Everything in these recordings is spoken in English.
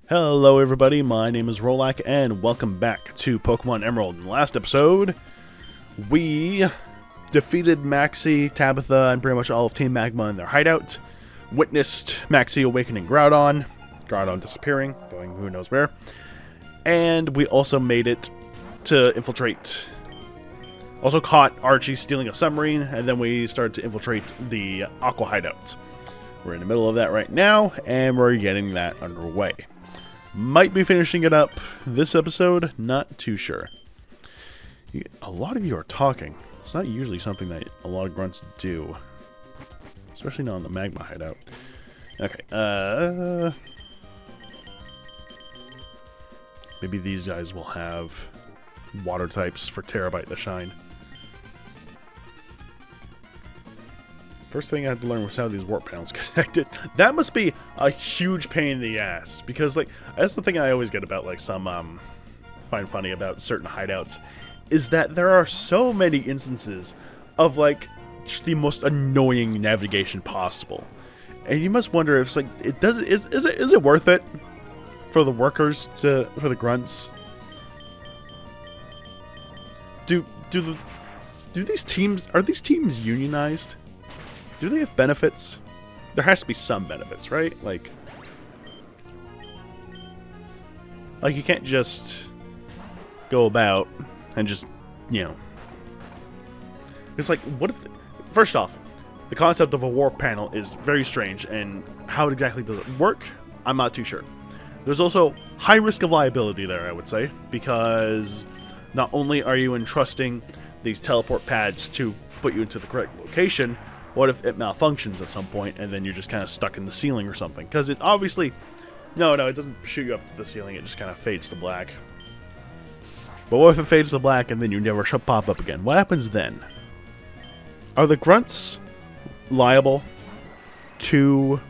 Hello everybody, my name is Rolak and welcome back to Pokemon Emerald. In the last episode, we defeated Maxie, Tabitha, and pretty much all of Team Magma in their hideout. Witnessed Maxie awakening Groudon, Groudon disappearing, going who knows where. And we also made it to infiltrate. Also caught Archie stealing a submarine, and then we started to infiltrate the Aqua hideout. We're in the middle of that right now, and we're getting that underway. Might be finishing it up this episode, not too sure. A lot of you are talking. It's not usually something that a lot of grunts do. Especially not on the Magma hideout. Okay, maybe these guys will have water types for Terabyte to shine. First thing I had to learn was how these warp panels connected. That must be a huge pain in the ass. Because, like, that's the thing I always get about, like, some, find funny about certain hideouts. Is that there are so many instances of, like, just the most annoying navigation possible. And you must wonder if, it's like, is it worth it for the workers for the grunts? Are these teams unionized? Do they have benefits? There has to be some benefits, right? Like you can't just go about and just, you know. It's like, what if... First off, the concept of a warp panel is very strange, and how exactly does it work? I'm not too sure. There's also high risk of liability there, I would say, because not only are you entrusting these teleport pads to put you into the correct location, what if it malfunctions at some point and then you're just kind of stuck in the ceiling or something? Because it obviously... No, it doesn't shoot you up to the ceiling. It just kind of fades to black. But what if it fades to black and then you never pop up again? What happens then? Are the grunts liable to...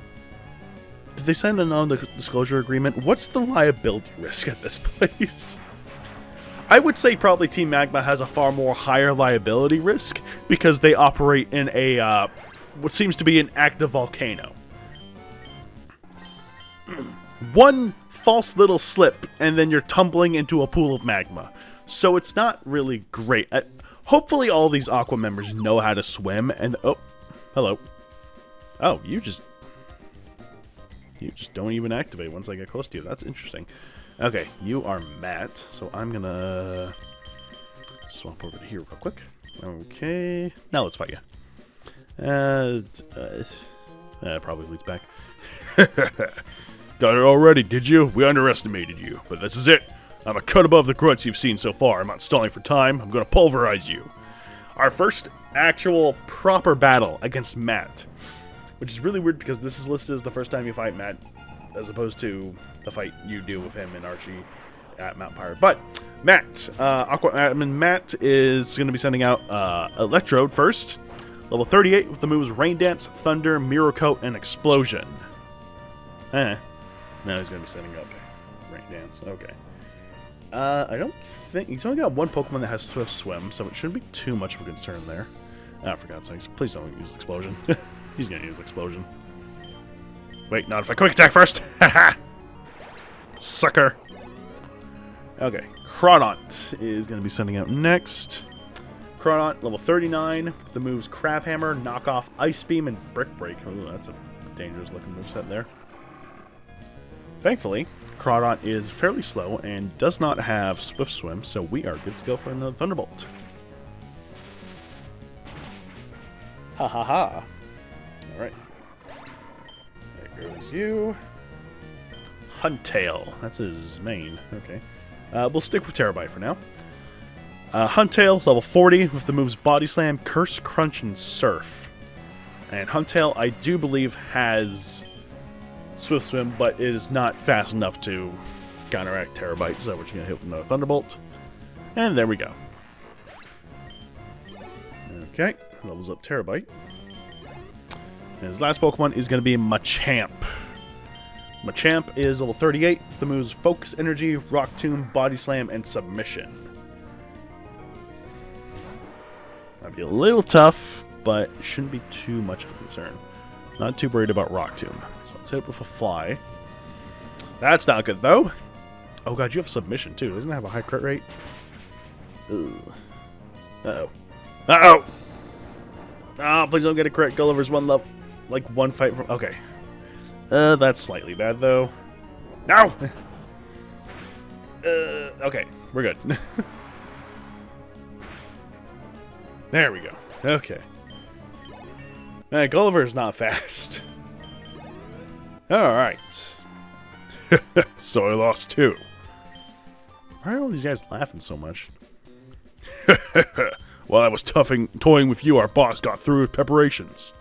Did they sign a non-disclosure agreement? What's the liability risk at this place? I would say probably Team Magma has a far more higher liability risk because they operate in a, what seems to be an active volcano. One false little slip and then you're tumbling into a pool of magma. So it's not really great. Hopefully all these Aqua members know how to swim and... Oh, hello. Oh, you just don't even activate once I get close to you. That's interesting. Okay, you are Matt, so I'm gonna swap over to here real quick. Okay, now let's fight you. Probably leads back. Got it already, did you? We underestimated you, but this is it. I'm a cut above the grunts you've seen so far. I'm not stalling for time. I'm gonna pulverize you. Our first actual proper battle against Matt, which is really weird because this is listed as the first time you fight Matt, as opposed to the fight you do with him and Archie at Mount Pirate. But Matt, Matt is going to be sending out Electrode first. Level 38 with the moves Rain Dance, Thunder, Mirror Coat, and Explosion. Now he's going to be sending up Rain Dance. Okay. I don't think... He's only got one Pokemon that has Swift Swim, so it shouldn't be too much of a concern there. For God's sakes, please don't use Explosion. He's going to use Explosion. Wait, not if I quick attack first. Haha! Sucker. Okay, Crawdont is going to be sending out next. Crawdont, level 39, with the moves Crab Hammer, Knock Off, Ice Beam, and Brick Break. Ooh, that's a dangerous looking moveset there. Thankfully, Crawdont is fairly slow and does not have Swift Swim, so we are good to go for another Thunderbolt. Ha ha ha. Alright. There goes you. Huntail. That's his main. Okay. We'll stick with Terabyte for now. Huntail, level 40, with the moves Body Slam, Curse, Crunch, and Surf. And Huntail, I do believe, has Swift Swim, but it is not fast enough to counteract Terabyte, so we're just going to hit with another Thunderbolt. And there we go. Okay, levels up Terabyte. And his last Pokemon is going to be Machamp. Machamp is level 38. The moves Focus Energy, Rock Tomb, Body Slam, and Submission. That'd be a little tough, but shouldn't be too much of a concern. Not too worried about Rock Tomb. So let's hit it with a Fly. That's not good, though. Oh, God, you have submission, too. Doesn't it have a high crit rate? Ugh. Uh-oh. Uh-oh! Oh, please don't get a crit. Gulliver's one love. Like, one fight from... Okay. That's slightly bad, though. No! Okay. We're good. There we go. Okay. Gulliver's not fast. Alright. So I lost 2. Why are all these guys laughing so much? While I was toying with you, our boss got through with preparations.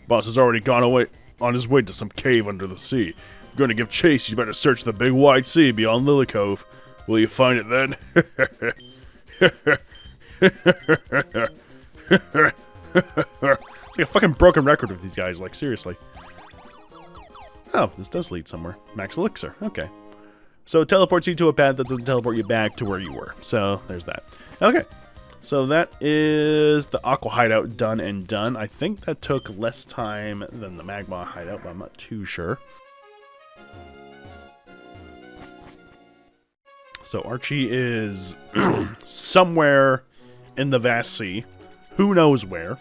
Boss has already gone away on his way to some cave under the sea. If you're going to give chase, you better search the big wide sea beyond Lily Cove. Will you find it then? It's like a fucking broken record with these guys, like, seriously. Oh, this does lead somewhere. Max Elixir, okay. So it teleports you to a path that doesn't teleport you back to where you were. So, there's that. Okay, so that is the Aqua hideout done and done. I think that took less time than the Magma hideout, but I'm not too sure. So Archie is somewhere in the vast sea. Who knows where?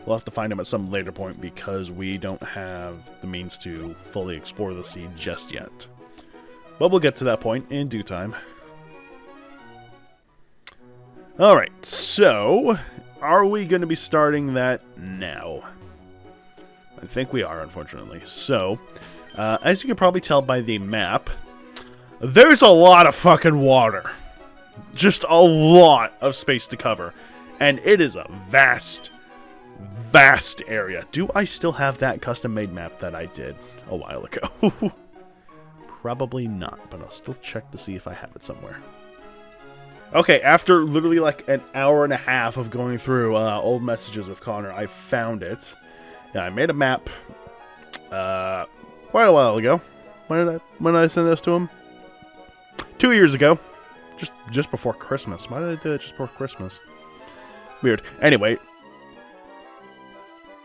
We'll have to find him at some later point because we don't have the means to fully explore the sea just yet. But we'll get to that point in due time. Alright, so are we going to be starting that now? I think we are, unfortunately. So, as you can probably tell by the map, there's a lot of fucking water. Just a lot of space to cover. And it is a vast area. Do I still have that custom-made map that I did a while ago? Probably not, but I'll still check to see if I have it somewhere. Okay, after literally like an hour and a half of going through old messages with Connor, I found it. Yeah, I made a map quite a while ago. When did I send this to him? 2 years ago. Just before Christmas. Why did I do it just before Christmas? Weird. Anyway.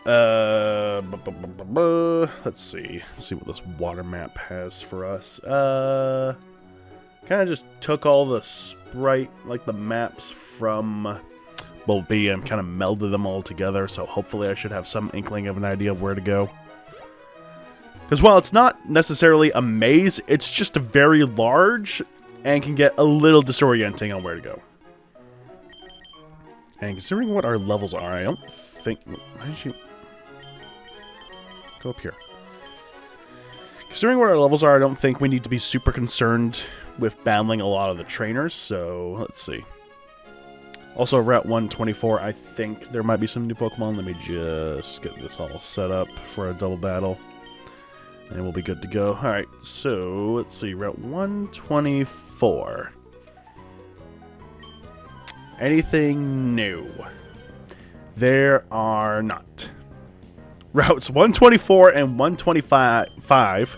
Let's see. Let's see what this water map has for us. Kind of just took all the sprite, like the maps from Bull B and kind of melded them all together. So hopefully I should have some inkling of an idea of where to go. Because while it's not necessarily a maze, it's just very large and can get a little disorienting on where to go. And considering what our levels are, I don't think... Why did you... Go up here. Considering what our levels are, I don't think we need to be super concerned with battling a lot of the trainers, so let's see. Also, Route 124, I think there might be some new Pokemon. Let me just get this all set up for a double battle. And we'll be good to go. Alright, so let's see. Route 124. Anything new? There are not. Routes 124 and 125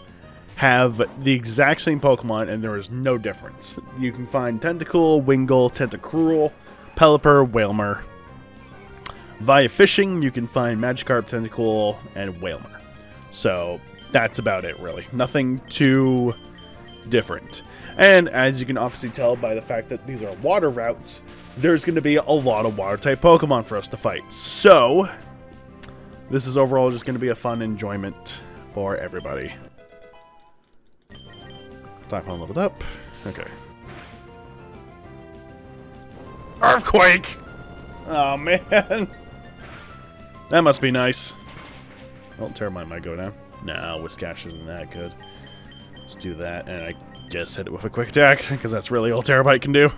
have the exact same Pokemon, and there is no difference. You can find Tentacool, Wingull, Tentacruel, Pelipper, Wailmer. Via fishing, you can find Magikarp, Tentacool, and Wailmer. So that's about it, really. Nothing too different. And as you can obviously tell by the fact that these are water routes, there's going to be a lot of water-type Pokemon for us to fight. So this is overall just going to be a fun enjoyment for everybody. Typhon leveled up. Okay. Earthquake! Oh, man. That must be nice. Oh, Terramite might go down. Nah, Whiscash isn't that good. Let's do that, and I guess hit it with a quick attack, because that's really all Terramite can do.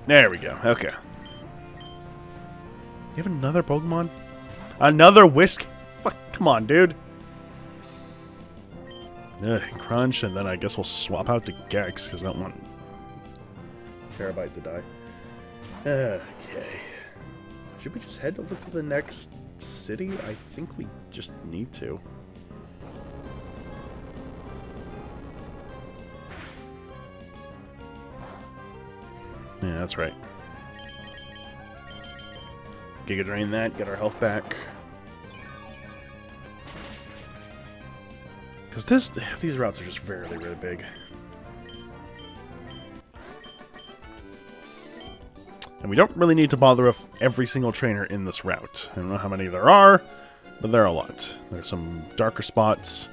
There we go. Okay. You have another Pokemon? Another Whisk? Fuck, come on, dude. Crunch, and then I guess we'll swap out to Gex, because I don't want Terabite to die. Okay. Should we just head over to the next city? I think we just need to. Yeah, that's right. Giga Drain that, get our health back. Because these routes are just really, really big. And we don't really need to bother with every single trainer in this route. I don't know how many there are, but there are a lot. There's some darker spots,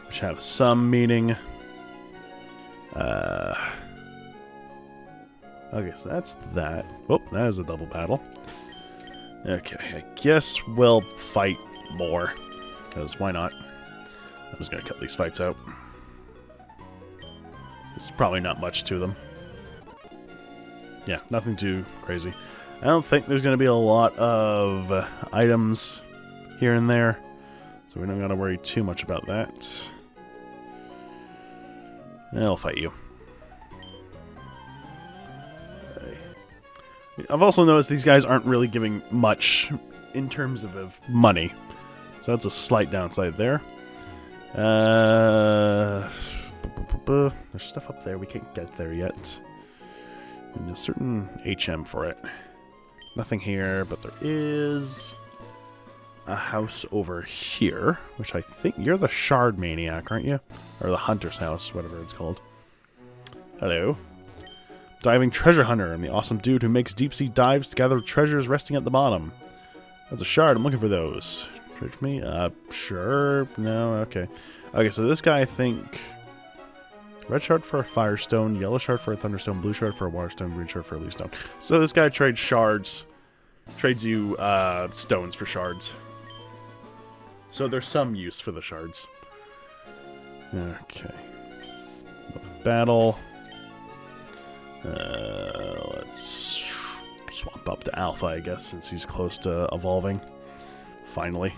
which have some meaning. Okay, so that's that. Oh, that is a double battle. Okay, I guess we'll fight more. Because why not? I'm just going to cut these fights out. There's probably not much to them. Yeah, nothing too crazy. I don't think there's going to be a lot of items here and there. So we don't got to worry too much about that. I'll fight you. I've also noticed these guys aren't really giving much in terms of money. So that's a slight downside there. There's stuff up there. We can't get there yet. We need a certain HM for it. Nothing here, but there is a house over here, which I think you're the Shard Maniac, aren't you? Or the Hunter's House, whatever it's called. Hello. Diving Treasure Hunter. I'm the awesome dude who makes deep sea dives to gather treasures resting at the bottom. That's a shard. I'm looking for those. Trade for me? Sure. No, okay. Okay, so this guy, I think... Red shard for a firestone, yellow shard for a thunderstone, blue shard for a waterstone, green shard for a leaf stone. So this guy trades shards. Trades you stones for shards. So there's some use for the shards. Okay. Battle. Let's swap up to Alpha, I guess, since he's close to evolving. Finally.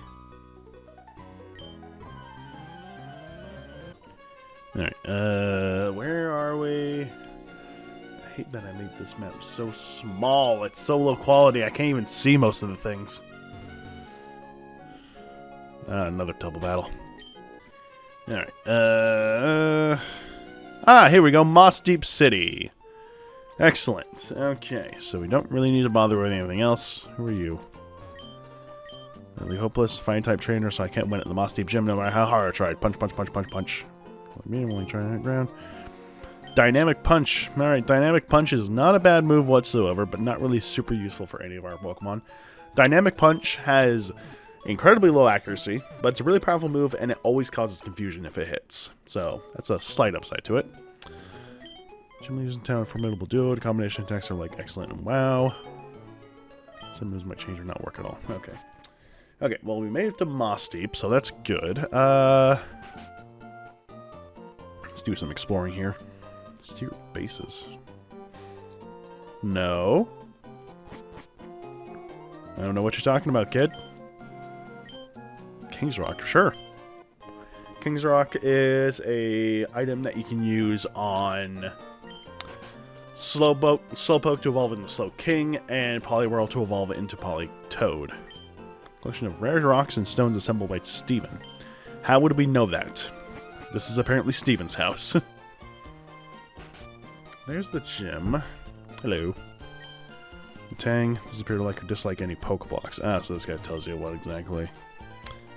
Alright, where are we? I hate that I made this map so small. It's so low quality, I can't even see most of the things. Another double battle. Alright, here we go, Moss Deep City. Excellent. Okay, so we don't really need to bother with anything else. Who are you? Really hopeless. Fine type trainer, so I can't win at the Moss Deep Gym no matter how hard I tried. Punch, punch, punch, punch, punch. I'm only trying to hit ground. Dynamic Punch. Alright, Dynamic Punch is not a bad move whatsoever, but not really super useful for any of our Pokemon. Dynamic Punch has incredibly low accuracy, but it's a really powerful move, and it always causes confusion if it hits. So, that's a slight upside to it. Gym leaders in town, formidable duo. The combination attacks are like excellent and wow. Some moves might change or not work at all. Okay. Okay, well, we made it to Moss Deep, so that's good. Let's do some exploring here. Steer bases. No. I don't know what you're talking about, kid. King's Rock, sure. King's Rock is a item that you can use on Slowpoke to evolve into Slowking, and Poliwhirl to evolve into Politoed. Collection of rare rocks and stones assembled by Steven. How would we know that? This is apparently Steven's house. There's the gym. Hello. Tang, disappear to like or dislike any Pokeblocks. So this guy tells you what exactly.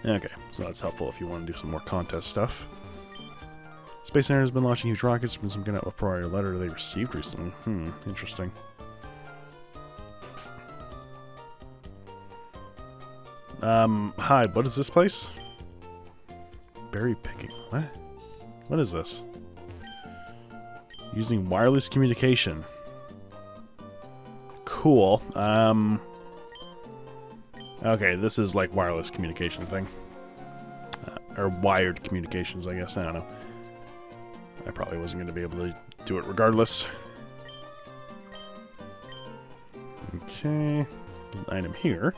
Okay, so that's helpful if you want to do some more contest stuff. Space Center has been launching huge rockets from some kind of a prior letter they received recently. Interesting. Hi, what is this place? Berry picking. What? What is this? Using wireless communication. Cool. Okay, this is like wireless communication thing. Or wired communications, I guess. I don't know. I probably wasn't going to be able to do it regardless. Okay. There's an item here.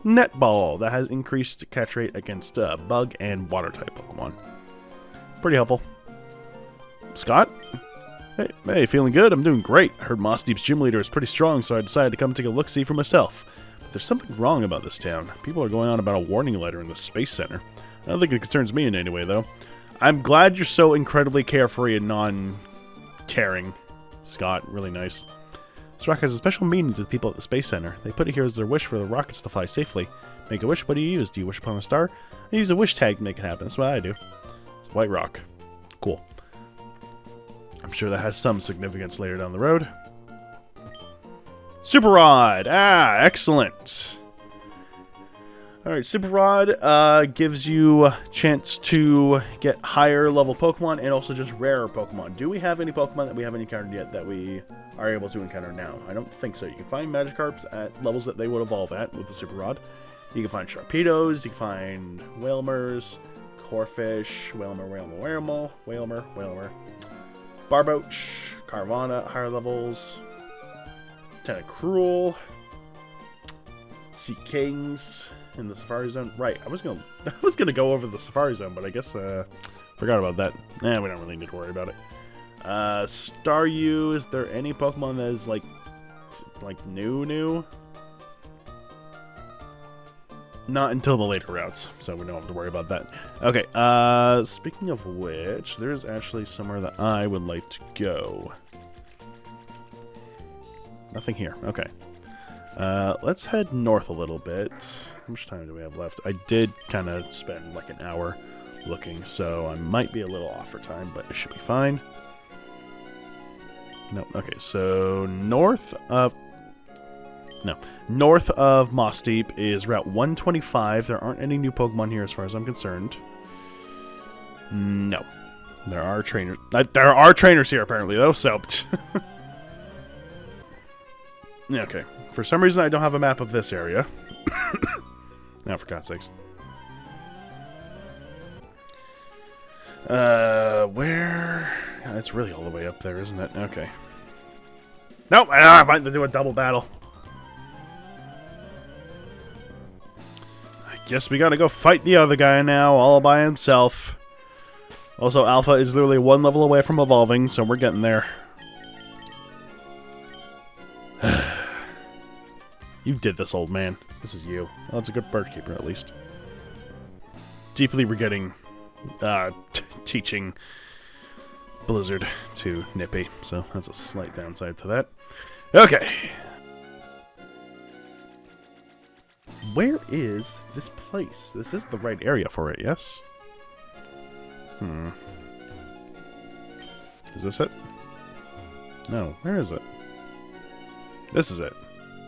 Netball. That has increased catch rate against bug and water type Pokemon. Pretty helpful. Scott? Hey, feeling good? I'm doing great. I heard Moss Deep's gym leader is pretty strong, so I decided to come take a look-see for myself. But there's something wrong about this town. People are going on about a warning letter in the Space Center. I don't think it concerns me in any way, though. I'm glad you're so incredibly carefree and non-caring, Scott. Really nice. This rock has a special meaning to the people at the Space Center. They put it here as their wish for the rockets to fly safely. Make a wish? What do you use? Do you wish upon a star? I use a wish tag to make it happen. That's what I do. It's White Rock. Cool. I'm sure that has some significance later down the road. Super Rod! Ah, excellent. Alright, Super Rod gives you a chance to get higher level Pokemon and also just rarer Pokemon. Do we have any Pokemon that we haven't encountered yet that we are able to encounter now? I don't think so. You can find Magikarps at levels that they would evolve at with the Super Rod. You can find Sharpedos, you can find Wailmers, Corphish, Wailmer, Barboach, Carvana at higher levels, Tentacruel, Sea Kings in the Safari Zone. Right, I was gonna go over the Safari Zone, but I guess forgot about that. We don't really need to worry about it. Staryu, is there any Pokemon that is like new? Not until the later routes, so we don't have to worry about that. Okay, speaking of which, there's actually somewhere that I would like to go. Nothing here. Okay. Let's head north a little bit. How much time do we have left? I did kind of spend like an hour looking, so I might be a little off for time, but it should be fine. No. Okay, so north of Moss Deep is Route 125. There aren't any new Pokemon here as far as I'm concerned. No. There are trainers. There are trainers here apparently though, so... Okay. For some reason I don't have a map of this area. Now for God's sakes. Where? Yeah, it's really all the way up there, isn't it? Okay. Nope, I might have to do a double battle. I guess we gotta go fight the other guy now, all by himself. Also, Alpha is literally one level away from evolving, so we're getting there. You did this, old man. This is you. Well, it's a good bird keeper, at least. Deeply regretting teaching Blizzard to Nippy, so that's a slight downside to that. Okay. Where is this place? This is the right area for it, yes? Is this it? No. Where is it? This is it.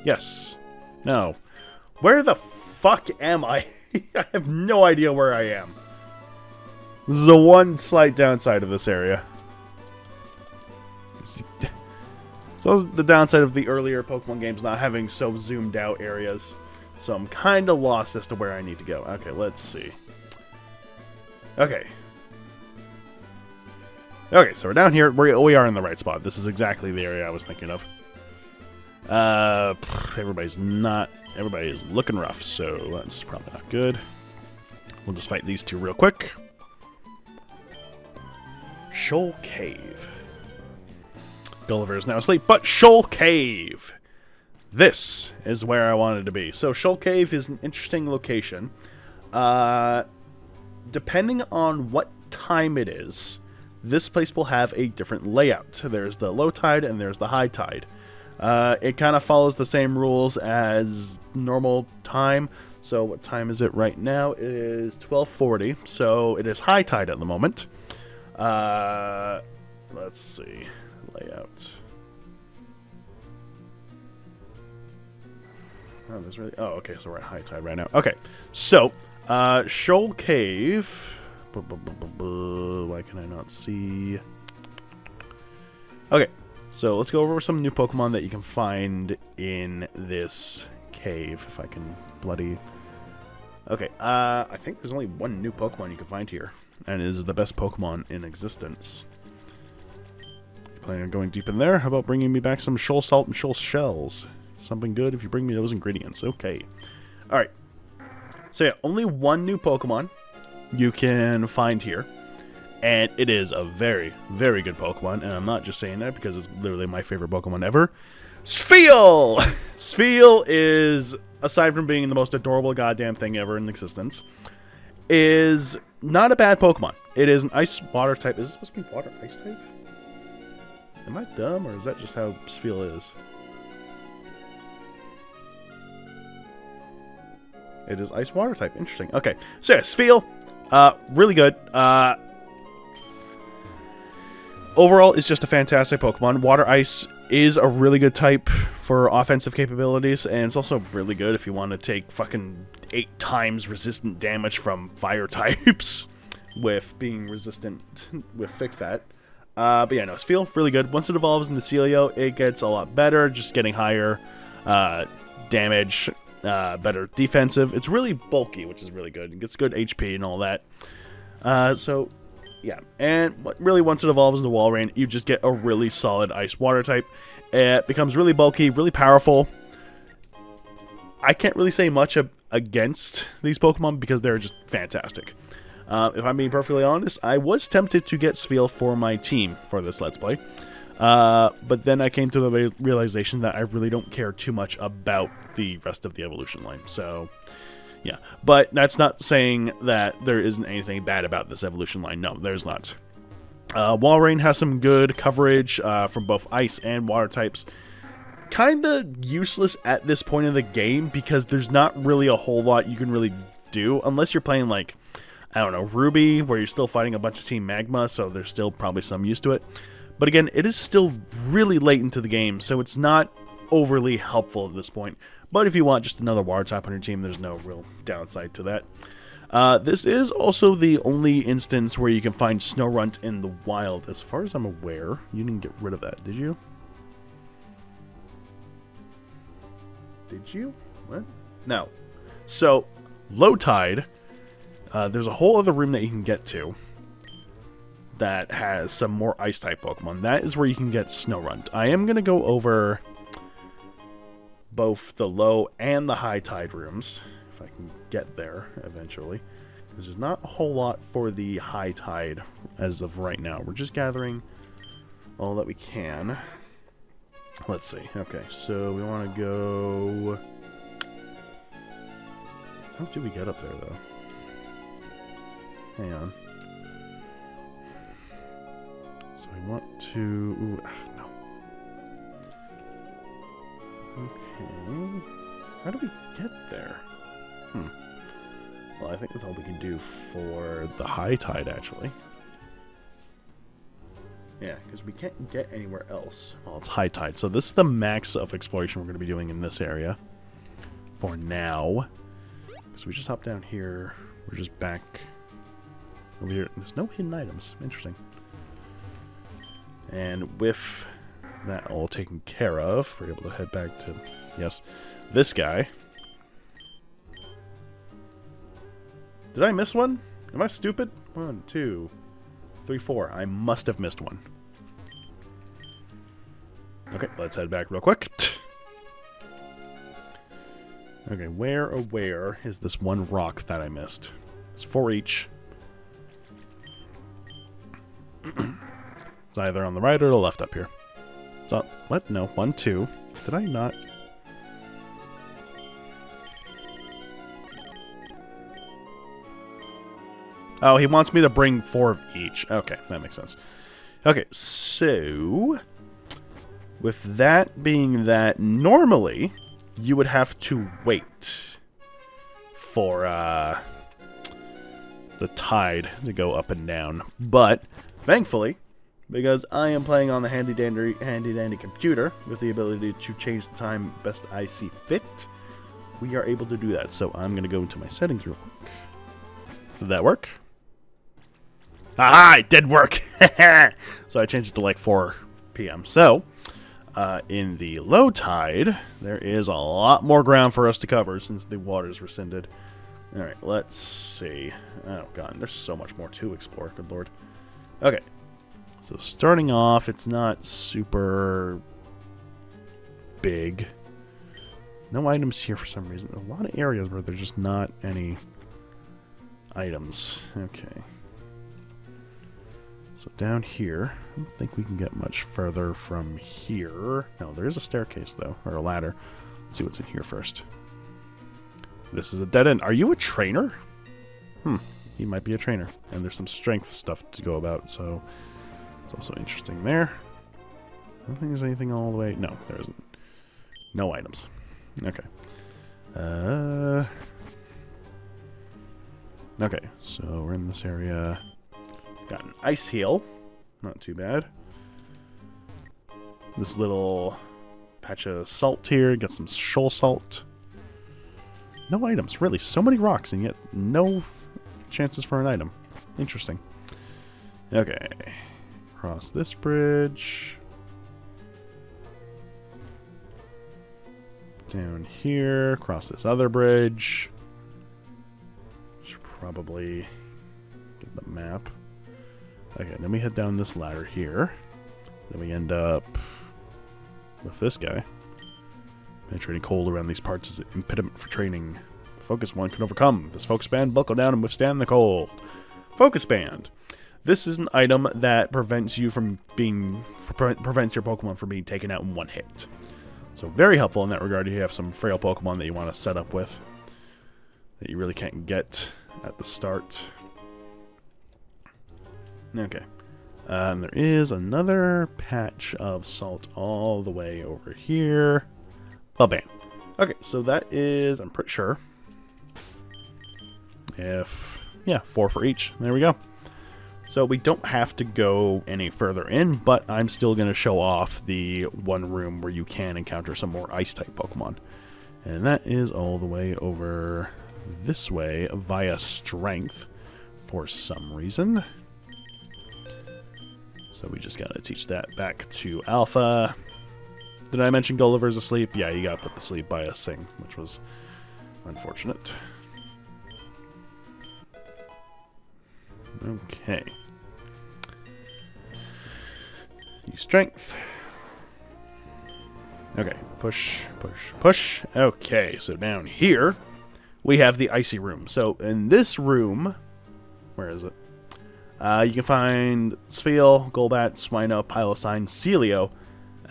Yes. No. Where the fuck am I? I have no idea where I am. This is the one slight downside of this area. So the downside of the earlier Pokemon games not having so zoomed out areas. So I'm kind of lost as to where I need to go. Okay, let's see. Okay. Okay, so we're down here. We are in the right spot. This is exactly the area I was thinking of. Everybody is looking rough, so that's probably not good. We'll just fight these two real quick. Shoal Cave. Gulliver is now asleep, but Shoal Cave! This is where I wanted to be. So Shoal Cave is an interesting location. Depending on what time it is, this place will have a different layout. There's the low tide and there's the high tide. It kind of follows the same rules as normal time. So what time is it right now? It is 12:40, so it is high tide at the moment. Let's see. Layout. Oh, there's really... Oh, okay, so we're at high tide right now. Okay, so, Shoal Cave... Why can I not see? Okay, so let's go over some new Pokemon that you can find in this cave. If I can bloody... Okay, I think there's only one new Pokemon you can find here, and it is the best Pokemon in existence. Planning on going deep in there? How about bringing me back some Shoal Salt and Shoal Shells? Something good if you bring me those ingredients. Okay. Alright. So yeah, only one new Pokemon you can find here. And it is a very, very good Pokemon. And I'm not just saying that because it's literally my favorite Pokemon ever. Spheal! Spheal is, aside from being the most adorable goddamn thing ever in existence, is not a bad Pokemon. It is an ice-water type. Is it supposed to be water-ice type? Am I dumb, or is that just how Spheal is? It is ice-water type. Interesting. Okay, so yeah, Spheal, really good. overall, it's just a fantastic Pokemon. Water Ice is a really good type for offensive capabilities, and it's also really good if you want to take fucking 8 times resistant damage from fire types with being resistant with Thick Fat. But yeah, no, it's feel really good. Once it evolves into Celio, it gets a lot better, just getting higher damage, better defensive. It's really bulky, which is really good. It gets good HP and all that. So, yeah. And really, once it evolves into Walrein, you just get a really solid Ice-Water type. It becomes really bulky, really powerful. I can't really say much against these Pokemon because they're just fantastic. If I'm being perfectly honest, I was tempted to get Spheal for my team for this Let's Play. But then I came to the realization that I really don't care too much about the rest of the evolution line. So, yeah. But that's not saying that there isn't anything bad about this evolution line. No, there's not. Walrein has some good coverage from both ice and water types. Kinda useless at this point in the game because there's not really a whole lot you can really do unless you're playing like, I don't know, Ruby, where you're still fighting a bunch of Team Magma, so there's still probably some use to it. But again, it is still really late into the game, so it's not overly helpful at this point. But if you want just another water type on your team, there's no real downside to that. This is also the only instance where you can find Snorunt in the wild. As far as I'm aware, you didn't get rid of that, did you? Did you? What? No. So, low tide, there's a whole other room that you can get to that has some more ice-type Pokemon. That is where you can get Snorunt. I am going to go over both the low and the high tide rooms, if I can get there eventually. Because there's not a whole lot for the high tide as of right now. We're just gathering all that we can. Let's see. Okay, so we want to go... How do we get up there, though? Hang on. So we want to... Ooh, no. Okay. How do we get there? Well, I think that's all we can do for the high tide, actually. Yeah, because we can't get anywhere else. Well, it's high tide. So this is the max of exploration we're going to be doing in this area. For now. So we just hop down here. We're just back over here. There's no hidden items. Interesting. And with that all taken care of, we're able to head back to, yes, this guy. Did I miss one? Am I stupid? 1, 2, 3, 4. I must have missed one. Okay, let's head back real quick. Okay, where is this one rock that I missed? It's 4 each. It's either on the right or the left up here. So, what? No, 1, 2. Did I not? Oh, he wants me to bring 4 of each. Okay, that makes sense. Okay, so... with that being that, normally, you would have to wait for the tide to go up and down. But, thankfully, because I am playing on the handy dandy computer with the ability to change the time best I see fit, we are able to do that. So I'm going to go into my settings real quick. Did that work? Ah, it did work! So I changed it to like 4 p.m. So, in the low tide, there is a lot more ground for us to cover since the water's rescinded. Alright, let's see. Oh god, there's so much more to explore, good lord. Okay, so starting off, it's not super big. No items here for some reason. A lot of areas where there's just not any items. Okay. So down here, I don't think we can get much further from here. No, there is a staircase, though, or a ladder. Let's see what's in here first. This is a dead end. Are you a trainer? He might be a trainer. And there's some strength stuff to go about, so it's also interesting there. I don't think there's anything all the way... No, there isn't. No items. Okay. Okay, so we're in this area... Got an ice heal. Not too bad. this little patch of salt here. Got some shoal salt. No items, really. So many rocks, and yet no chances for an item. Interesting. Okay. Cross this bridge. Down here. Cross this other bridge. Should probably get the map. Okay, then we head down this ladder here. Then we end up with this guy. Penetrating cold around these parts is an impediment for training. Focus one can overcome. This focus band, buckle down and withstand the cold. Focus band. This is an item that prevents you from being prevents your Pokemon from being taken out in one hit. So very helpful in that regard if you have some frail Pokemon that you want to set up with that you really can't get at the start. Okay. And there is another patch of salt all the way over here. Bam. Okay, so that is, I'm pretty sure, yeah, 4 for each. There we go. So we don't have to go any further in, but I'm still going to show off the one room where you can encounter some more Ice-type Pokemon. And that is all the way over this way via Strength for some reason. So we just got to teach that back to Alpha. Did I mention Gulliver's asleep? Yeah, you got put to sleep by a Sing, which was unfortunate. Okay. Use Strength. Okay, push, push, push. Okay, so down here, we have the Icy Room. So in this room, where is it? You can find Spheal, Golbat, Swinub, Pilosine, Celio,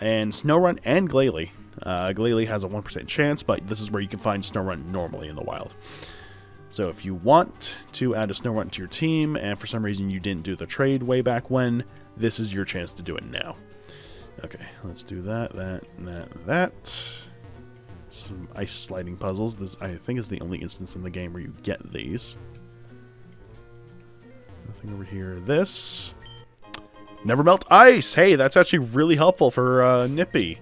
and Snorunt and Glalie. Glalie has a 1% chance, but this is where you can find Snorunt normally in the wild. So if you want to add a Snorunt to your team, and for some reason you didn't do the trade way back when, this is your chance to do it now. Okay, let's do that, that. Some ice sliding puzzles. This, I think, is the only instance in the game where you get these. Nothing over here. This. Never melt ice! Hey, that's actually really helpful for Nippy.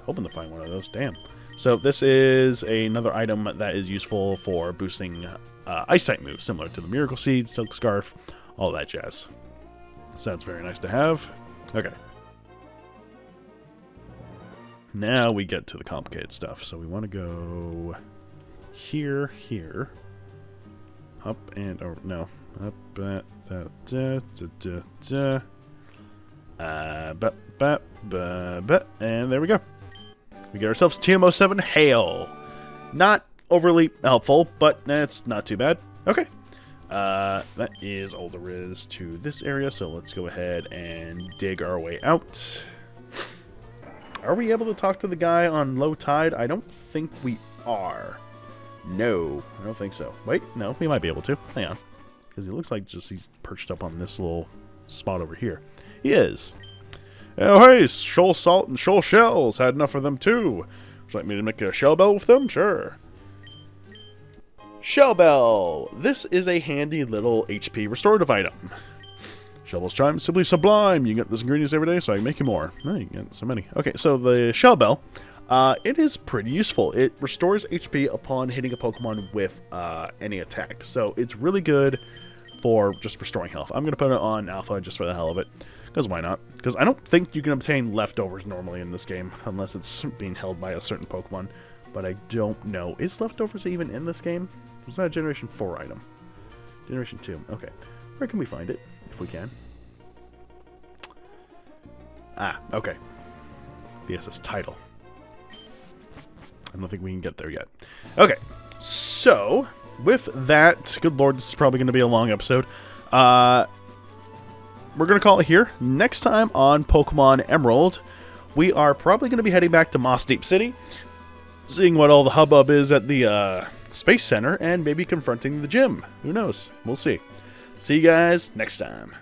Hoping to find one of those. Damn. So this is another item that is useful for boosting Ice-type moves, similar to the Miracle Seed, Silk Scarf, all that jazz. So that's very nice to have. Okay. Now we get to the complicated stuff. So we want to go here, here. Up and over. No. Up, and there we go. We get ourselves TM07 Hail. Not overly helpful, but it's not too bad. Okay. That is all there is to this area, so let's go ahead and dig our way out. Are we able to talk to the guy on low tide? I don't think we are. No, I don't think so. Wait, no, we might be able to. Hang on. Because he looks like just he's perched up on this little spot over here. He is. Oh, hey, shoal salt and shoal shells. Had enough of them, too. Would you like me to make a shell bell with them? Sure. Shell bell. This is a handy little HP restorative item. Shell bell's charm is simply sublime. You can get this ingredients every day, so I can make you more. Oh, you can get so many. Okay, so the shell bell. It is pretty useful. It restores HP upon hitting a Pokemon with any attack. So it's really good for just restoring health. I'm going to put it on Alpha just for the hell of it. Because why not? Because I don't think you can obtain leftovers normally in this game. Unless it's being held by a certain Pokemon. But I don't know. Is leftovers even in this game? Was that a Generation 4 item? Generation 2. Okay. Where can we find it? If we can. Ah, okay. The SS title. I don't think we can get there yet. Okay, so with that, good lord, this is probably going to be a long episode. We're going to call it here. Next time on Pokemon Emerald, we are probably going to be heading back to Moss Deep City, seeing what all the hubbub is at the Space Center, and maybe confronting the gym. Who knows? We'll see. See you guys next time.